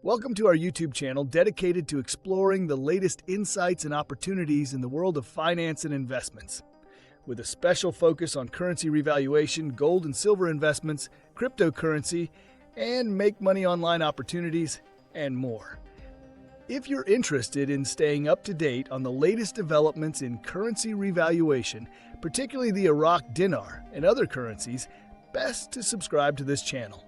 Welcome to our YouTube channel dedicated to exploring the latest insights and opportunities in the world of finance and investments, with a special focus on currency revaluation, gold and silver investments, cryptocurrency, and make money online opportunities, and more. If you're interested in staying up to date on the latest developments in currency revaluation, particularly the Iraqi Dinar and other currencies, best to subscribe to this channel.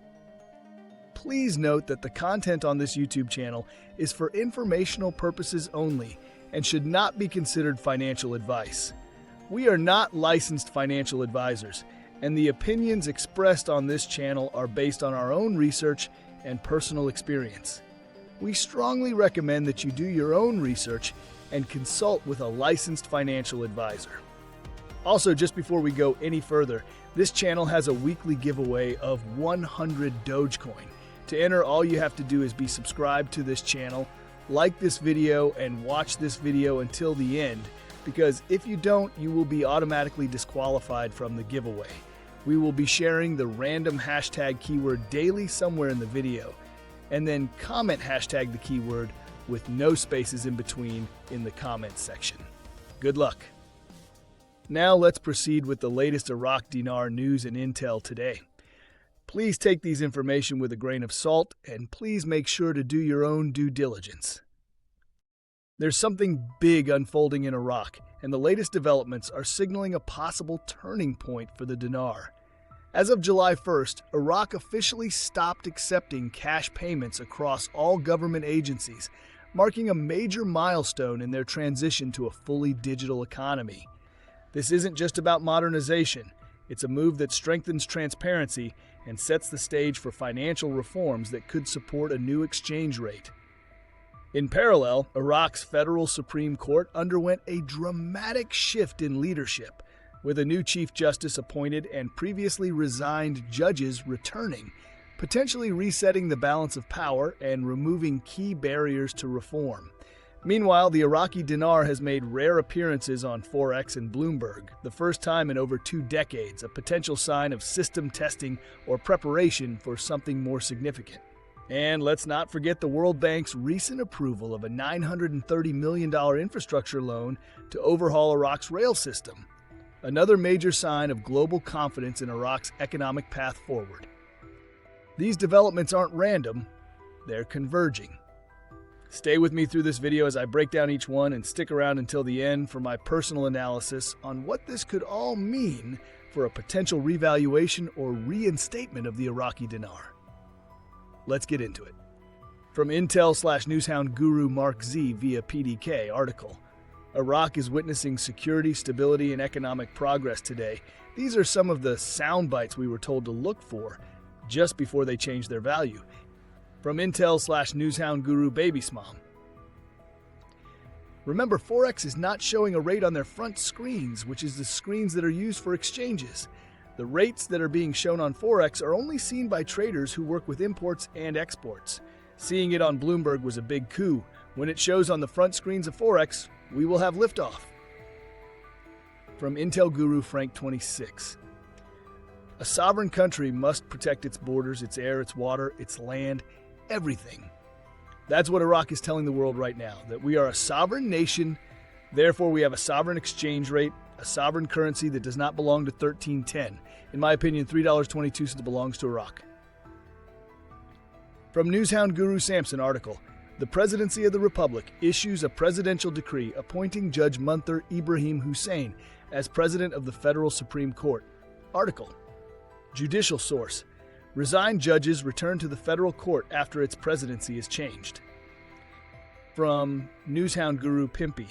Please note that the content on this YouTube channel is for informational purposes only and should not be considered financial advice. We are not licensed financial advisors, and the opinions expressed on this channel are based on our own research and personal experience. We strongly recommend that you do your own research and consult with a licensed financial advisor. Also, just before we go any further, this channel has a weekly giveaway of 100 Dogecoin. To enter, all you have to do is be subscribed to this channel, like this video, and watch this video until the end, because if you don't, you will be automatically disqualified from the giveaway. We will be sharing the random hashtag keyword daily somewhere in the video, and then comment hashtag the keyword with no spaces in between in the comments section. Good luck. Now let's proceed with the latest Iraqi Dinar news and intel today. Please take these information with a grain of salt, and please make sure to do your own due diligence. There's something big unfolding in Iraq, and the latest developments are signaling a possible turning point for the dinar. As of July 1st, Iraq officially stopped accepting cash payments across all government agencies, marking a major milestone in their transition to a fully digital economy. This isn't just about modernization. It's a move that strengthens transparency and sets the stage for financial reforms that could support a new exchange rate. In parallel, Iraq's federal Supreme Court underwent a dramatic shift in leadership, with a new Chief Justice appointed and previously resigned judges returning, potentially resetting the balance of power and removing key barriers to reform. Meanwhile, the Iraqi Dinar has made rare appearances on Forex and Bloomberg, the first time in over 2 decades, a potential sign of system testing or preparation for something more significant. And let's not forget the World Bank's recent approval of a $930 million infrastructure loan to overhaul Iraq's rail system, another major sign of global confidence in Iraq's economic path forward. These developments aren't random, they're converging. Stay with me through this video as I break down each one, and stick around until the end for my personal analysis on what this could all mean for a potential revaluation or reinstatement of the Iraqi dinar. Let's get into it. From Intel/Newshound guru Mark Z via PDK article, Iraq is witnessing security, stability, and economic progress today. These are some of the sound bites we were told to look for just before they changed their value. From Intel/Newshound guru Baby's Mom. Remember, Forex is not showing a rate on their front screens, which is the screens that are used for exchanges. The rates that are being shown on Forex are only seen by traders who work with imports and exports. Seeing it on Bloomberg was a big coup. When it shows on the front screens of Forex, we will have liftoff. From Intel guru Frank 26. A sovereign country must protect its borders, its air, its water, its land, everything. That's what Iraq is telling the world right now, that we are a sovereign nation, therefore we have a sovereign exchange rate, a sovereign currency that does not belong to 1310. In my opinion, $3.22 belongs to Iraq. From Newshound guru Samson article, the Presidency of the Republic issues a presidential decree appointing Judge Munther Ibrahim Hussein as President of the Federal Supreme Court. Article. Judicial source. Resigned judges return to the federal court after its presidency is changed. From Newshound guru Pimpy.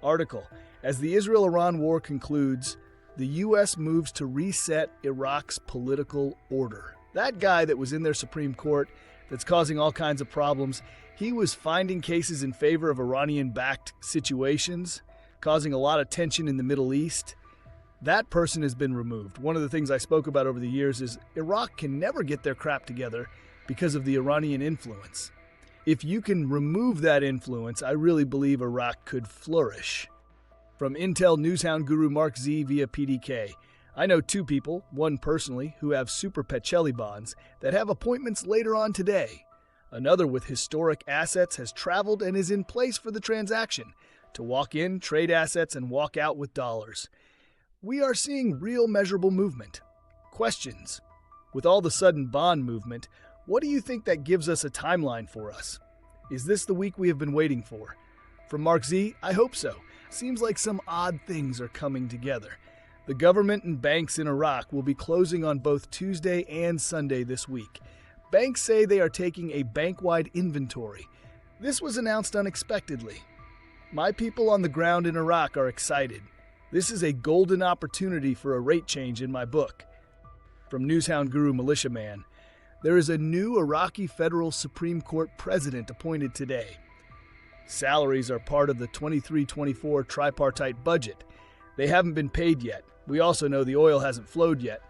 Article. As the Israel-Iran war concludes, the U.S. moves to reset Iraq's political order. That guy that was in their Supreme Court that's causing all kinds of problems, he was finding cases in favor of Iranian-backed situations, causing a lot of tension in the Middle East. That person has been removed. One of the things I spoke about over the years is Iraq can never get their crap together because of the Iranian influence. If you can remove that influence, I really believe Iraq could flourish. From Intel Newshound guru Mark Z via PDK. I know 2 people, one personally, who have Super Pecelli bonds that have appointments later on today. Another with historic assets has traveled and is in place for the transaction to walk in, trade assets, and walk out with dollars. We are seeing real measurable movement. Questions. With all the sudden bond movement, what do you think that gives us a timeline for us? Is this the week we have been waiting for? From Mark Z, I hope so. Seems like some odd things are coming together. The government and banks in Iraq will be closing on both Tuesday and Sunday this week. Banks say they are taking a bank-wide inventory. This was announced unexpectedly. My people on the ground in Iraq are excited. This is a golden opportunity for a rate change in my book. From Newshound Guru Militiaman, there is a new Iraqi Federal Supreme Court president appointed today. Salaries are part of the 23-24 tripartite budget. They haven't been paid yet. We also know the oil hasn't flowed yet.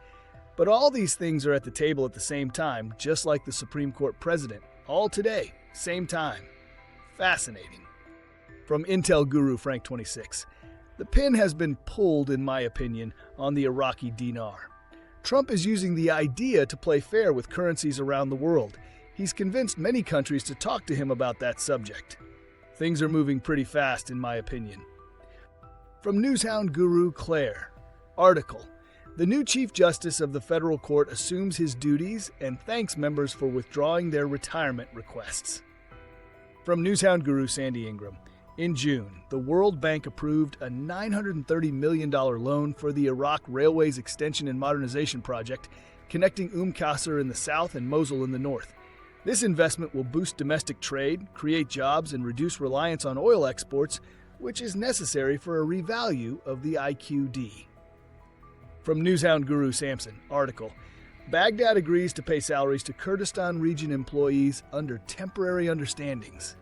But all these things are at the table at the same time, just like the Supreme Court president. All today, same time. Fascinating. From Intel Guru Frank 26, the pin has been pulled, in my opinion, on the Iraqi Dinar. Trump is using the idea to play fair with currencies around the world. He's convinced many countries to talk to him about that subject. Things are moving pretty fast, in my opinion. From Newshound Guru Claire, article, the new Chief Justice of the Federal Court assumes his duties and thanks members for withdrawing their retirement requests. From Newshound Guru Sandy Ingram, in June, the World Bank approved a $930 million loan for the Iraq Railways Extension and Modernization Project, connecting Qasr in the south and Mosul in the north. This investment will boost domestic trade, create jobs, and reduce reliance on oil exports, which is necessary for a revalue of the IQD. From Newshound Guru Samson, article, Baghdad agrees to pay salaries to Kurdistan region employees under temporary understandings.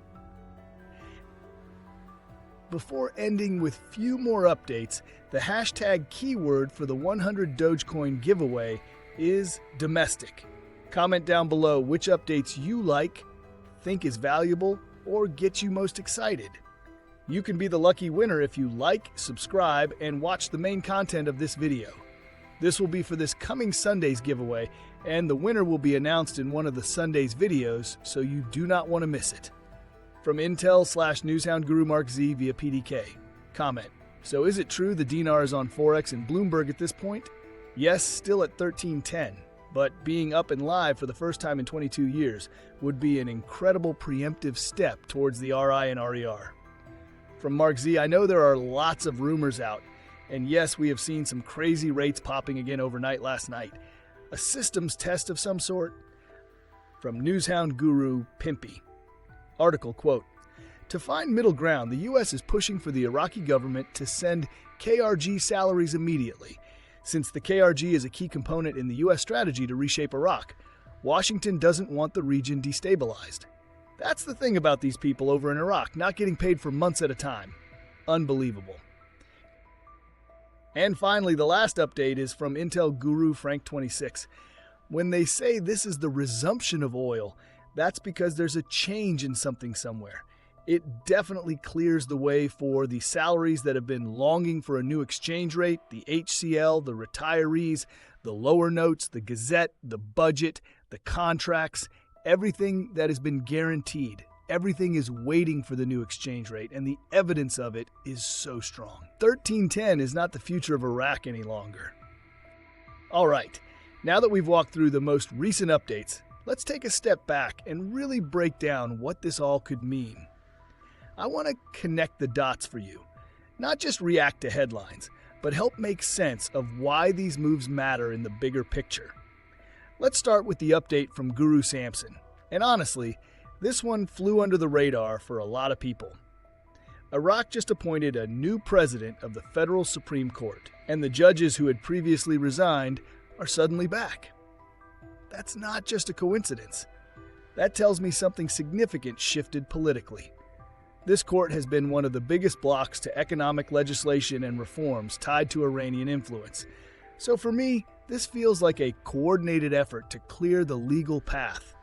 Before ending with few more updates, the hashtag keyword for the 100 Dogecoin giveaway is domestic. Comment down below which updates you like, think is valuable, or get you most excited. You can be the lucky winner if you like, subscribe, and watch the main content of this video. This will be for this coming Sunday's giveaway, and the winner will be announced in one of the Sunday's videos, so you do not want to miss it. From Intel/Newshound Guru Mark Z via PDK. Comment. So is it true the dinar is on Forex and Bloomberg at this point? Yes, still at 1310, but being up and live for the first time in 22 years would be an incredible preemptive step towards the RI and RER. From Mark Z, I know there are lots of rumors out, and yes, we have seen some crazy rates popping again overnight last night. A systems test of some sort? From Newshound Guru Pimpy. Article, quote, to find middle ground, the U.S. is pushing for the Iraqi government to send KRG salaries immediately. Since the KRG is a key component in the U.S. strategy to reshape Iraq, Washington doesn't want the region destabilized. That's the thing about these people over in Iraq, not getting paid for months at a time. Unbelievable. And finally, the last update is from Intel Guru Frank 26. When they say this is the resumption of oil, that's because there's a change in something somewhere. It definitely clears the way for the salaries that have been longing for a new exchange rate, the HCL, the retirees, the lower notes, the Gazette, the budget, the contracts, everything that has been guaranteed. Everything is waiting for the new exchange rate, and the evidence of it is so strong. 1310 is not the future of Iraq any longer. All right, now that we've walked through the most recent updates, let's take a step back and really break down what this all could mean. I want to connect the dots for you, not just react to headlines, but help make sense of why these moves matter in the bigger picture. Let's start with the update from Guru Samson. And honestly, this one flew under the radar for a lot of people. Iraq just appointed a new president of the Federal Supreme Court, and the judges who had previously resigned are suddenly back. That's not just a coincidence. That tells me something significant shifted politically. This court has been one of the biggest blocks to economic legislation and reforms tied to Iranian influence. So for me, this feels like a coordinated effort to clear the legal path,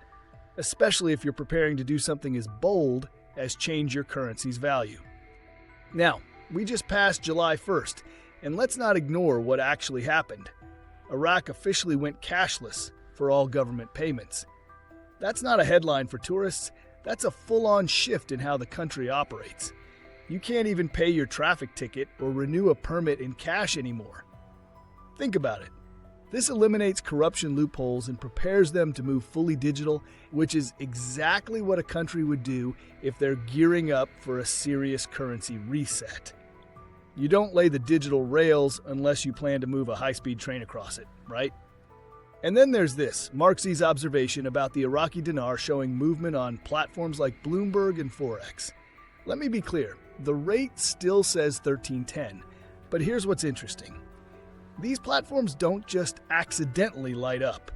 especially if you're preparing to do something as bold as change your currency's value. Now, we just passed July 1st, and let's not ignore what actually happened. Iraq officially went cashless for all government payments. That's not a headline for tourists, that's a full-on shift in how the country operates. You can't even pay your traffic ticket or renew a permit in cash anymore. Think about it. This eliminates corruption loopholes and prepares them to move fully digital, which is exactly what a country would do if they're gearing up for a serious currency reset. You don't lay the digital rails unless you plan to move a high-speed train across it, right? And then there's this, Marx's observation about the Iraqi Dinar showing movement on platforms like Bloomberg and Forex. Let me be clear, the rate still says 1310, but here's what's interesting. These platforms don't just accidentally light up.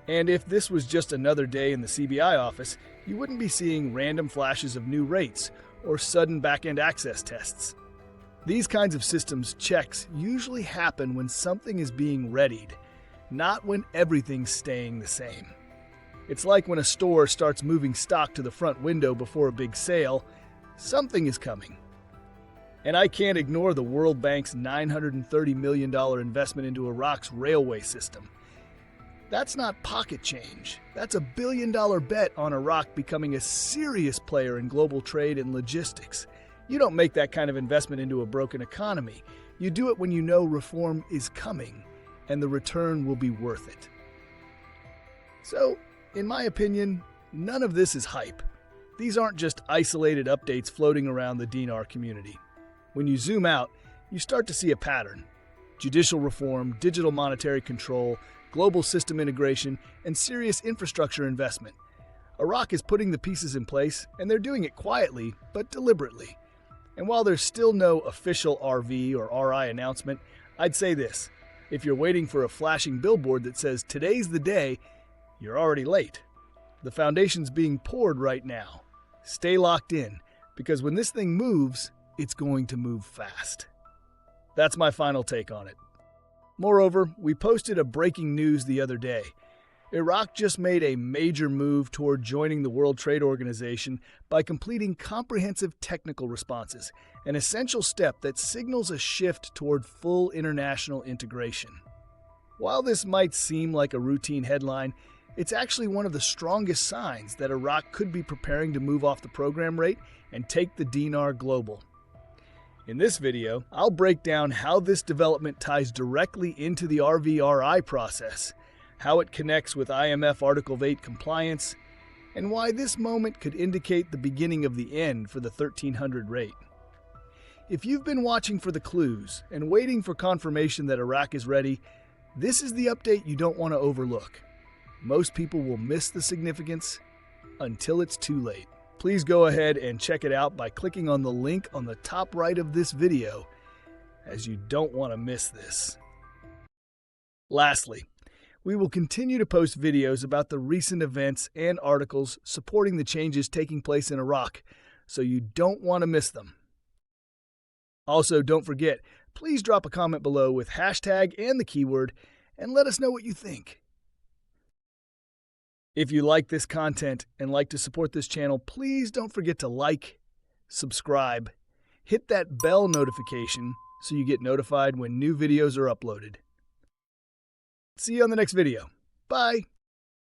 And if this was just another day in the CBI office, you wouldn't be seeing random flashes of new rates or sudden back-end access tests. These kinds of systems checks usually happen when something is being readied, not when everything's staying the same. It's like when a store starts moving stock to the front window before a big sale, something is coming. And I can't ignore the World Bank's $930 million investment into Iraq's railway system. That's not pocket change. That's a billion-dollar bet on Iraq becoming a serious player in global trade and logistics. You don't make that kind of investment into a broken economy. You do it when you know reform is coming, and the return will be worth it. So, in my opinion, none of this is hype. These aren't just isolated updates floating around the dinar community. When you zoom out, you start to see a pattern. Judicial reform, digital monetary control, global system integration, and serious infrastructure investment. Iraq is putting the pieces in place, and they're doing it quietly, but deliberately. And while there's still no official RV or RI announcement, I'd say this. If you're waiting for a flashing billboard that says, "Today's the day," you're already late. The foundation's being poured right now. Stay locked in, because when this thing moves, it's going to move fast. That's my final take on it. Moreover, we posted a breaking news the other day. Iraq just made a major move toward joining the World Trade Organization by completing comprehensive technical responses, an essential step that signals a shift toward full international integration. While this might seem like a routine headline, it's actually one of the strongest signs that Iraq could be preparing to move off the program rate and take the dinar global. In this video, I'll break down how this development ties directly into the RVRI process, how it connects with IMF Article of 8 compliance, and why this moment could indicate the beginning of the end for the 1300 rate. If you've been watching for the clues and waiting for confirmation that Iraq is ready, this is the update you don't want to overlook. Most people will miss the significance until it's too late. Please go ahead and check it out by clicking on the link on the top right of this video, as you don't want to miss this. Lastly, we will continue to post videos about the recent events and articles supporting the changes taking place in Iraq, so you don't want to miss them. Also, don't forget, please drop a comment below with hashtag and the keyword, and let us know what you think. If you like this content and like to support this channel, please don't forget to like, subscribe, hit that bell notification so you get notified when new videos are uploaded. See you on the next video. Bye!